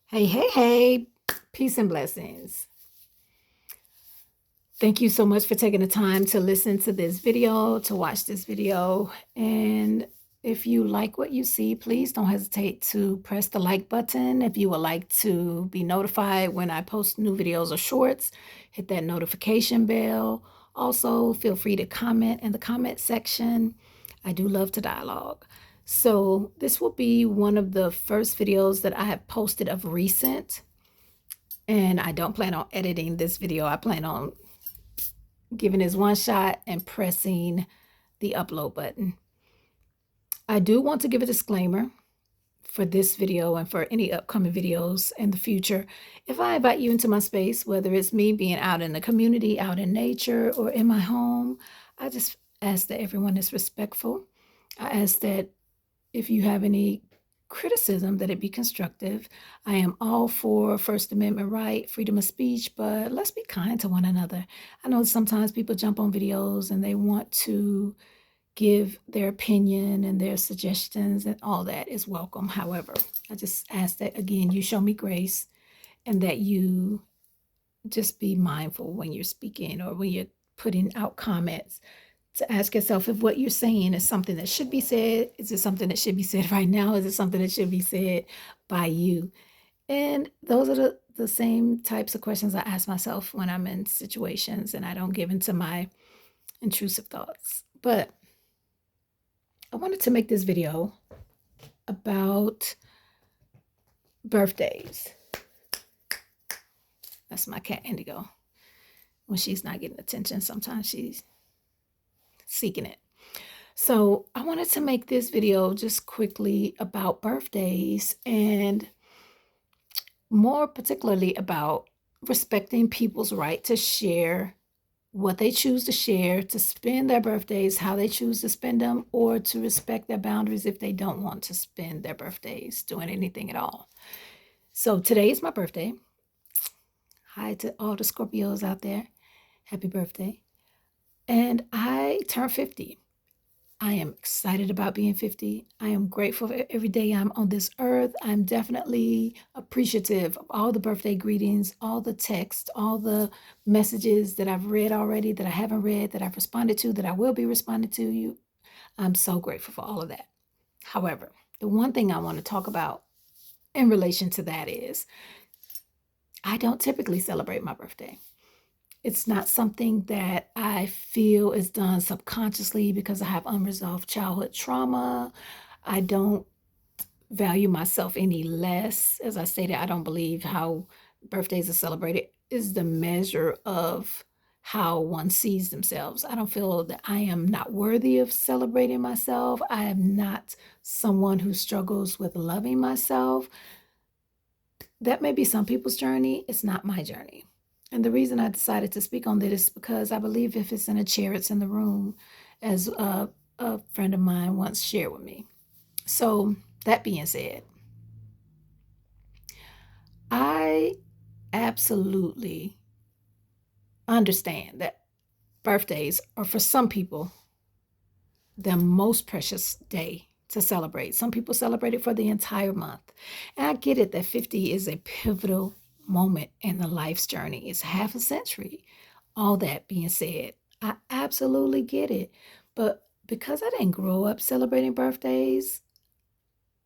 Hey, hey, hey, peace and blessings. Thank you so much for taking the time to listen to this video, to watch this video. And if you like what you see, please don't hesitate to press the like button. If you would like to be notified when I post new videos or shorts, hit that notification bell. Also, feel free to comment in the comment section. I do love to dialogue. So this will be one of the first videos that I have posted of recent. And I don't plan on editing this video. I plan on giving this one shot and pressing the upload button. I do want to give a disclaimer for this video and for any upcoming videos in the future. If I invite you into my space, whether it's me being out in the community, out in nature, or in my home, I just ask that everyone is respectful. I ask that if you have any criticism, that it be constructive. I am all for First Amendment right, freedom of speech, but let's be kind to one another. I know sometimes people jump on videos and they want to give their opinion and their suggestions, and all that is welcome. However, I just ask that, again, you show me grace and that you just be mindful when you're speaking or when you're putting out comments, to ask yourself if what you're saying is something that should be said. Is it something that should be said right now? Is it something that should be said by you? And those are the same types of questions I ask myself when I'm in situations and I don't give into my intrusive thoughts. But I wanted to make this video about birthdays. That's my cat Indigo. When she's not getting attention, sometimes she's seeking it. So I wanted to make this video just quickly about birthdays, and more particularly about respecting people's right to share what they choose to share, to spend their birthdays how they choose to spend them, or to respect their boundaries if they don't want to spend their birthdays doing anything at all. So today is my birthday. Hi to all the Scorpios out there. Happy birthday. And I turned 50. I am excited about being 50. I am grateful for every day I'm on this earth. I'm definitely appreciative of all the birthday greetings, all the texts, all the messages that I've read already, that I haven't read, that I've responded to, that I will be responding to you. I'm so grateful for all of that. However, the one thing I want to talk about in relation to that is I don't typically celebrate my birthday. It's not something that I feel is done subconsciously because I have unresolved childhood trauma. I don't value myself any less. As I stated, I don't believe how birthdays are celebrated is the measure of how one sees themselves. I don't feel that I am not worthy of celebrating myself. I am not someone who struggles with loving myself. That may be some people's journey. It's not my journey. And the reason I decided to speak on this is because I believe if it's in a chair, it's in the room, as a friend of mine once shared with me. So that being said, I absolutely understand that birthdays are, for some people, the most precious day to celebrate. Some people celebrate it for the entire month. And I get it that 50 is a pivotal moment in the life's journey. It's half a century. All that being said, I absolutely get it. But because I didn't grow up celebrating birthdays,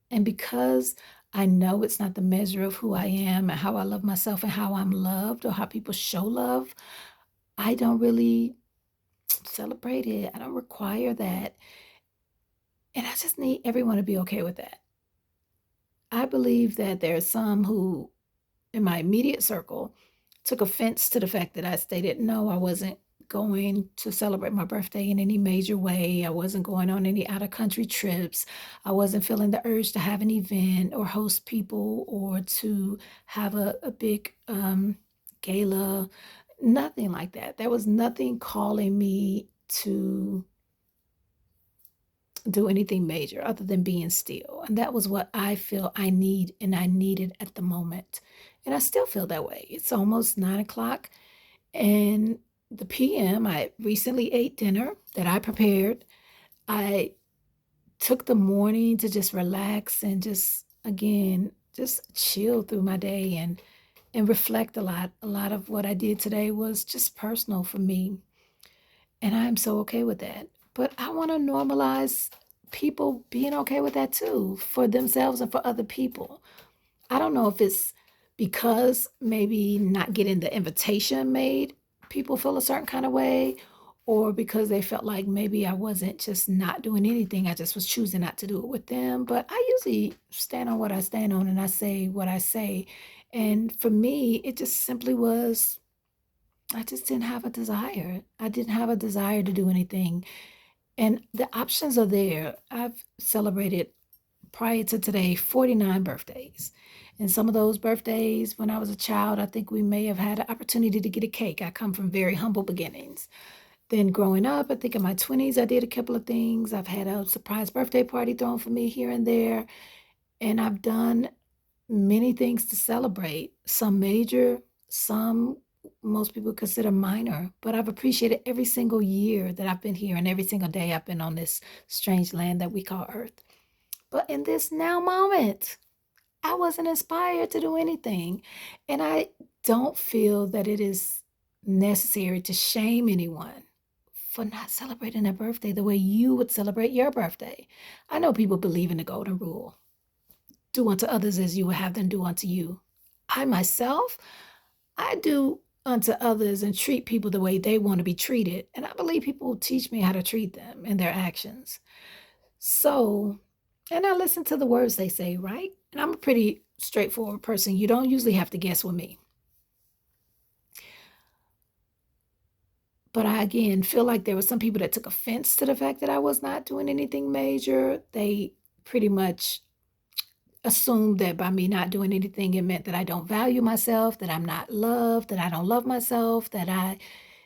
and because I know it's not the measure of who I am and how I love myself and how I'm loved or how people show love, I don't really celebrate it. I don't require that. And I just need everyone to be okay with that. I believe that there are some who, in my immediate circle, took offense to the fact that I stated, no, I wasn't going to celebrate my birthday in any major way. I wasn't going on any out of country trips. I wasn't feeling the urge to have an event or host people or to have a big gala. Nothing like that. There was nothing calling me to do anything major other than being still. And that was what I feel I need and I needed at the moment. And I still feel that way. It's almost 9 o'clock and the PM. I recently ate dinner that I prepared. I took the morning to just relax and just, again, just chill through my day and reflect a lot. A lot of what I did today was just personal for me, and I'm so okay with that. But I want to normalize people being okay with that too, for themselves and for other people. I don't know if it's because maybe not getting the invitation made people feel a certain kind of way, or because they felt like maybe I wasn't just not doing anything. I just was choosing not to do it with them. But I usually stand on what I stand on and I say what I say. And for me, it just simply was, I just didn't have a desire. I didn't have a desire to do anything. And the options are there. I've celebrated prior to today 49 birthdays. And some of those birthdays, when I was a child, I think we may have had an opportunity to get a cake. I come from very humble beginnings. Then growing up, I think in my 20s, I did a couple of things. I've had a surprise birthday party thrown for me here and there. And I've done many things to celebrate, some major, some most people consider minor. But I've appreciated every single year that I've been here and every single day I've been on this strange land that we call Earth. But in this now moment, I wasn't inspired to do anything. And I don't feel that it is necessary to shame anyone for not celebrating their birthday the way you would celebrate your birthday. I know people believe in the golden rule: do unto others as you would have them do unto you. I myself, I do unto others and treat people the way they want to be treated. And I believe people will teach me how to treat them in their actions. So, and I listen to the words they say, right? And I'm a pretty straightforward person. You don't usually have to guess with me. But I, again, feel like there were some people that took offense to the fact that I was not doing anything major. They pretty much assumed that by me not doing anything, it meant that I don't value myself, that I'm not loved, that I don't love myself, that I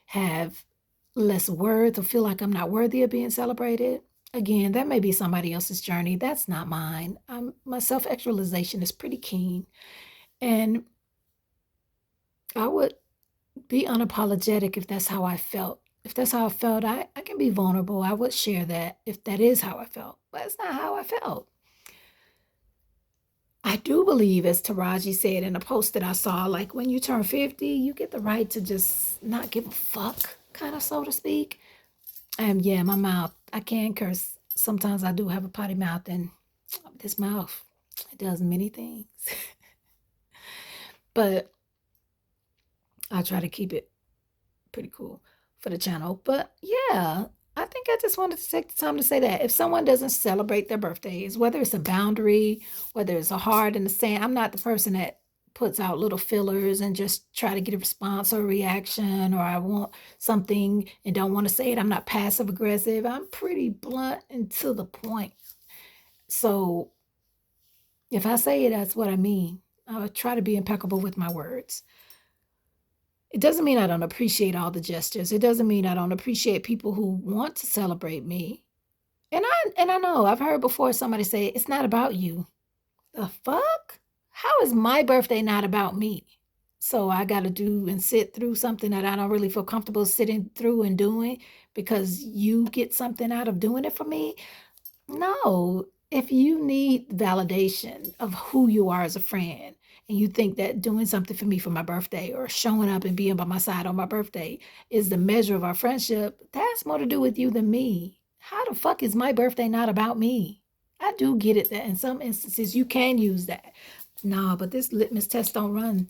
have less worth or feel like I'm not worthy of being celebrated. Again, that may be somebody else's journey. That's not mine. My self actualization is pretty keen. And I would be unapologetic if that's how I felt. If that's how I felt, I can be vulnerable. I would share that if that is how I felt. But it's not how I felt. I do believe, as Taraji said in a post that I saw, like when you turn 50, you get the right to just not give a fuck, kind of, so to speak. And yeah, my mouth, I can curse. Sometimes I do have a potty mouth, and this mouth, it does many things. But I try to keep it pretty cool for the channel. But yeah, I think I just wanted to take the time to say that if someone doesn't celebrate their birthdays, whether it's a boundary, whether it's a heart in the sand, I'm not the person that puts out little fillers and just try to get a response or a reaction, or I want something and don't want to say it. I'm not passive aggressive. I'm pretty blunt and to the point. So if I say it, that's what I mean. I would try to be impeccable with my words. It doesn't mean I don't appreciate all the gestures. It doesn't mean I don't appreciate people who want to celebrate me. And I know I've heard before somebody say it's not about you. The fuck? How is my birthday not about me? So I got to do and sit through something that I don't really feel comfortable sitting through and doing because you get something out of doing it for me? No. If you need validation of who you are as a friend, and you think that doing something for me for my birthday or showing up and being by my side on my birthday is the measure of our friendship, that's more to do with you than me. How the fuck is my birthday not about me? I do get it that in some instances you can use that. No, but this litmus test don't run.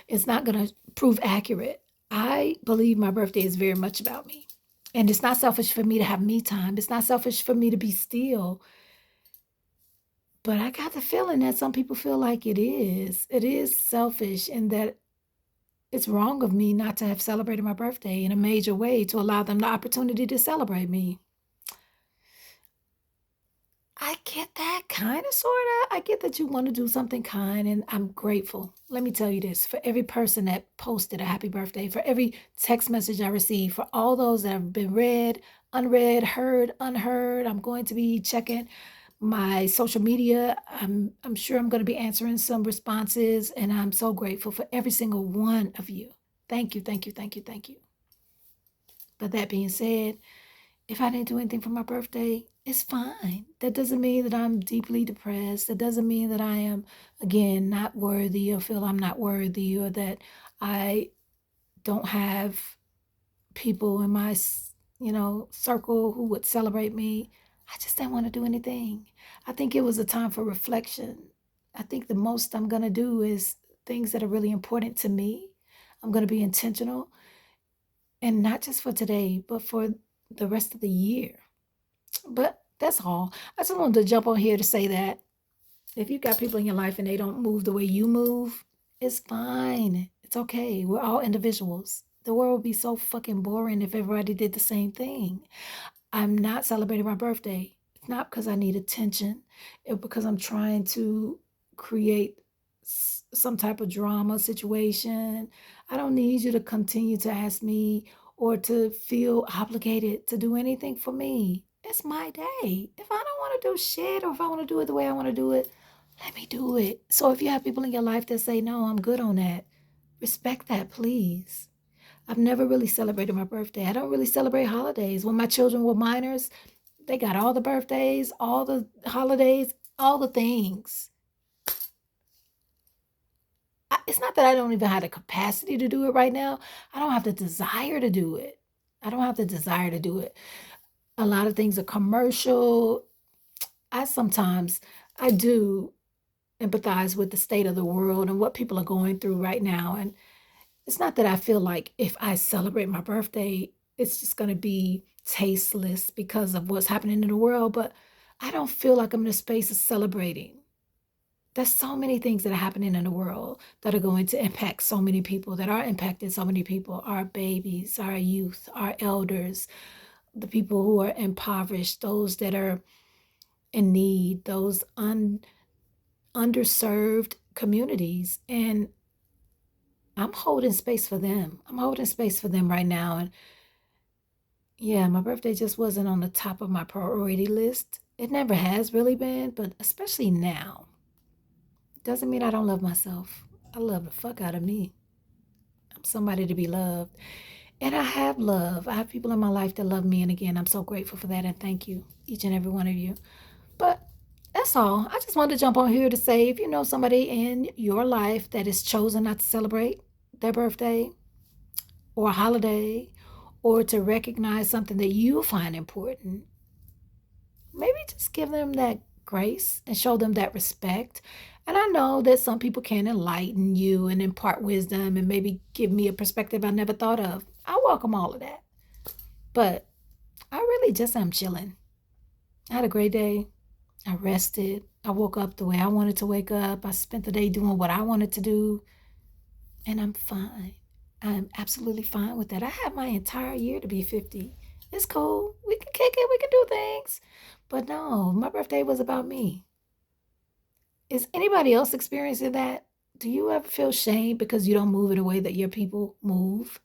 It's not going to prove accurate. I believe my birthday is very much about me. And it's not selfish for me to have me time. It's not selfish for me to be still. But I got the feeling that some people feel like it is. It is selfish, and that it's wrong of me not to have celebrated my birthday in a major way to allow them the opportunity to celebrate me. I get that kind of, sort of. I get that you want to do something kind, and I'm grateful. Let me tell you this, for every person that posted a happy birthday, for every text message I received, for all those that have been read, unread, heard, unheard. I'm going to be checking my social media. I'm sure I'm going to be answering some responses, and I'm so grateful for every single one of you. Thank you, thank you, thank you, thank you. But that being said, if I didn't do anything for my birthday, it's fine. That doesn't mean that I'm deeply depressed. That doesn't mean that I am, again, not worthy or feel I'm not worthy or that I don't have people in my, circle who would celebrate me. I just didn't want to do anything. I think it was a time for reflection. I think the most I'm going to do is things that are really important to me. I'm going to be intentional and not just for today, but for the rest of the year. But that's all. I just wanted to jump on here to say that if you got people in your life and they don't move the way you move, it's fine. It's okay. We're all individuals. The world would be so fucking boring if everybody did the same thing. I'm not celebrating my birthday. It's not because I need attention. It's because I'm trying to create some type of drama situation. I don't need you to continue to ask me or to feel obligated to do anything for me. It's my day. If I don't want to do shit or if I want to do it the way I want to do it, let me do it. So if you have people in your life that say, no, I'm good on that, respect that, please. I've never really celebrated my birthday. I don't really celebrate holidays. When my children were minors, they got all the birthdays, all the holidays, all the things. It's not that I don't even have the capacity to do it right now. I don't have the desire to do it. I don't have the desire to do it. A lot of things are commercial. I do empathize with the state of the world and what people are going through right now. And it's not that I feel like if I celebrate my birthday, it's just going to be tasteless because of what's happening in the world, but I don't feel like I'm in a space of celebrating. There's so many things that are happening in the world that are going to impact so many people, that are impacting so many people, our babies, our youth, our elders, the people who are impoverished, those that are in need, those underserved communities. And I'm holding space for them. I'm holding space for them right now. And yeah, my birthday just wasn't on the top of my priority list. It never has really been, but especially now. Doesn't mean I don't love myself. I love the fuck out of me. I'm somebody to be loved. And I have love. I have people in my life that love me. And again, I'm so grateful for that. And thank you, each and every one of you. But that's all. I just wanted to jump on here to say if you know somebody in your life that has chosen not to celebrate their birthday or a holiday or to recognize something that you find important, maybe just give them that grace and show them that respect. And I know that some people can enlighten you and impart wisdom and maybe give me a perspective I never thought of. I welcome all of that. But I really just am chilling. I had a great day. I rested. I woke up the way I wanted to wake up. I spent the day doing what I wanted to do. And I'm fine. I'm absolutely fine with that. I have my entire year to be 50. It's cool. We can kick it. We can do things. But no, my birthday was about me. Is anybody else experiencing that? Do you ever feel shame because you don't move in a way that your people move?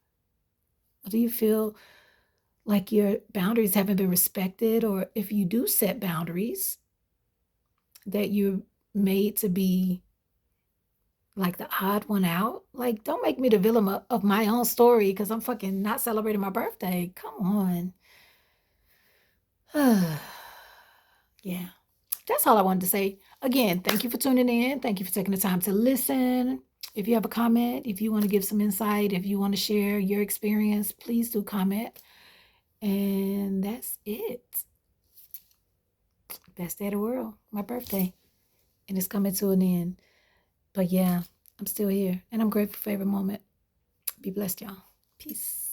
Or do you feel like your boundaries haven't been respected? Or if you do set boundaries, that you're made to be like the odd one out? Like, don't make me the villain of my own story because I'm fucking not celebrating my birthday. Come on. Yeah. That's all I wanted to say. Again, thank you for tuning in. Thank you for taking the time to listen. If you have a comment, if you want to give some insight, if you want to share your experience, please do comment. And that's it. Best day of the world, my birthday. And it's coming to an end. But yeah, I'm still here. And I'm grateful for every moment. Be blessed, y'all. Peace.